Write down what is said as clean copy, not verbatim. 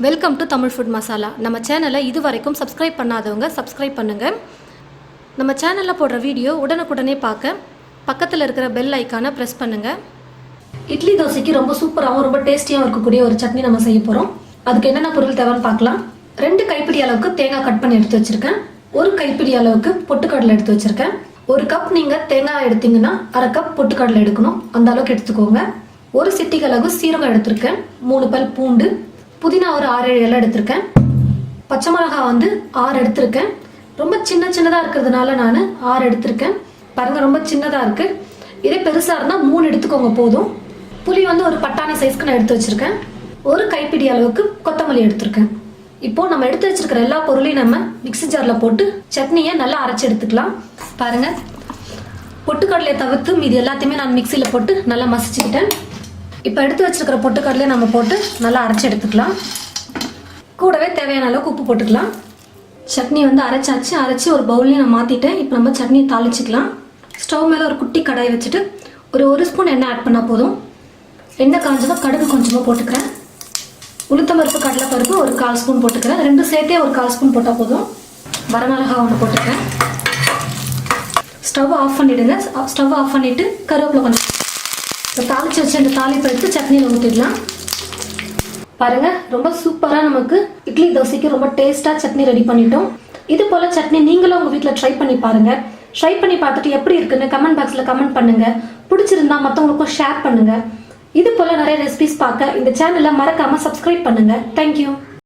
Welcome to Tamil food masala. நம்ம சேனலை இது வரைக்கும் சப்ஸ்கிரைப் பண்ணாதவங்க சப்ஸ்கிரைப் பண்ணுங்கள். நம்ம சேனலில் போடுற வீடியோ உடனுக்குடனே பார்க்க பக்கத்தில் இருக்கிற பெல் ஐக்கானை ப்ரெஸ் பண்ணுங்கள். இட்லி தோசைக்கு ரொம்ப சூப்பராகவும் ரொம்ப டேஸ்டியாகவும் இருக்கக்கூடிய ஒரு சட்னி நம்ம செய்ய போகிறோம். அதுக்கு என்னென்ன பொருள் தேவைன்னு பார்க்கலாம். 2 கைப்பிடி அளவுக்கு தேங்காய் கட் பண்ணி எடுத்து வச்சுருக்கேன். 1 கைப்பிடி அளவுக்கு பொட்டுக்கடலை எடுத்து வச்சுருக்கேன். 1 கப் நீங்கள் தேங்காய் எடுத்தீங்கன்னா 1/2 கப் பொட்டுக்கடலை எடுக்கணும். அந்த அளவுக்கு எடுத்துக்கோங்க. 1 சிட்டிகை அளவு சீரகம் எடுத்திருக்கேன். 3 பல் பூண்டு, புதினா ஒரு 6-7 இலை எடுத்திருக்கேன். பச்சை மிளகாய் 6 எடுத்திருக்கேன். ரொம்ப சின்னதாக இருக்கிறதுனால நான் 6 எடுத்திருக்கேன். பாருங்கள், ரொம்ப சின்னதாக இருக்குது. இதே பெருசாக இருந்தால் 3 எடுத்துக்கோங்க போதும். புளி ஒரு பட்டாணி சைஸ்க்கு நான் எடுத்து வச்சுருக்கேன். 1 கைப்பிடி அளவுக்கு கொத்தமல்லி எடுத்திருக்கேன். இப்போது நம்ம எடுத்து வச்சிருக்கிற எல்லா பொருளையும் நம்ம மிக்ஸி ஜாரில் போட்டு சட்னியை நல்லா அரைச்சி எடுத்துக்கலாம். பாருங்கள், பொட்டுக்கடலையை தவிர்த்து மீதி எல்லாத்தையுமே நான் மிக்சியில் போட்டு நல்லா மசிச்சுக்கிட்டேன். இப்போ எடுத்து வச்சிருக்கிற பொட்டுக்கடலையை நம்ம போட்டு நல்லா அரைச்சி எடுத்துக்கலாம். கூடவே தேவையான அளவுக்கு உப்பு போட்டுக்கலாம். சட்னி அரைச்சி ஒரு பவுல்லையும் நான் மாற்றிட்டேன். இப்போ நம்ம சட்னியை தாளிச்சிக்கலாம். ஸ்டவ் மேலே ஒரு குட்டி கடாய் வச்சுட்டு ஒரு ஸ்பூன் எண்ணெய் ஆட் பண்ணால் போதும். எண்ணெய் காஞ்சதும் கடுகு கொஞ்சமாக போட்டுக்கிறேன். உளுத்தம்பருப்பு, கடலைப்பருப்பு ஒரு 1/4 ஸ்பூன் போட்டுக்கிறேன். 2 சேர்த்தே ஒரு 1/4 ஸ்பூன் போட்டால் போதும். வரமிளகாய் 1 போட்டுக்கிறேன். ஸ்டவ் ஆஃப் பண்ணிவிடுங்க. ஸ்டவ் ஆஃப் பண்ணிவிட்டு கருவேப்பிலை கொஞ்சம் தாளிச்சு வச்சு இந்த தாளிப்பை எடுத்து சட்னியில் ஊற்றிடலாம். பாருங்கள், ரொம்ப சூப்பராக நமக்கு இட்லி தோசைக்கு ரொம்ப டேஸ்ட்டாக சட்னி ரெடி பண்ணிட்டோம். இது போல் சட்னி நீங்களும் உங்கள் வீட்டில் ட்ரை பண்ணி பாருங்கள். ட்ரை பண்ணி பார்த்துட்டு எப்படி இருக்குன்னு கமெண்ட் பாக்ஸில் கமெண்ட் பண்ணுங்கள். பிடிச்சிருந்தா மற்றவங்களுக்கும் ஷேர் பண்ணுங்கள். இது போல் நிறைய ரெசிபிஸ் பார்க்க இந்த சேனலை மறக்காமல் சப்ஸ்கிரைப் பண்ணுங்கள். தேங்க்யூ.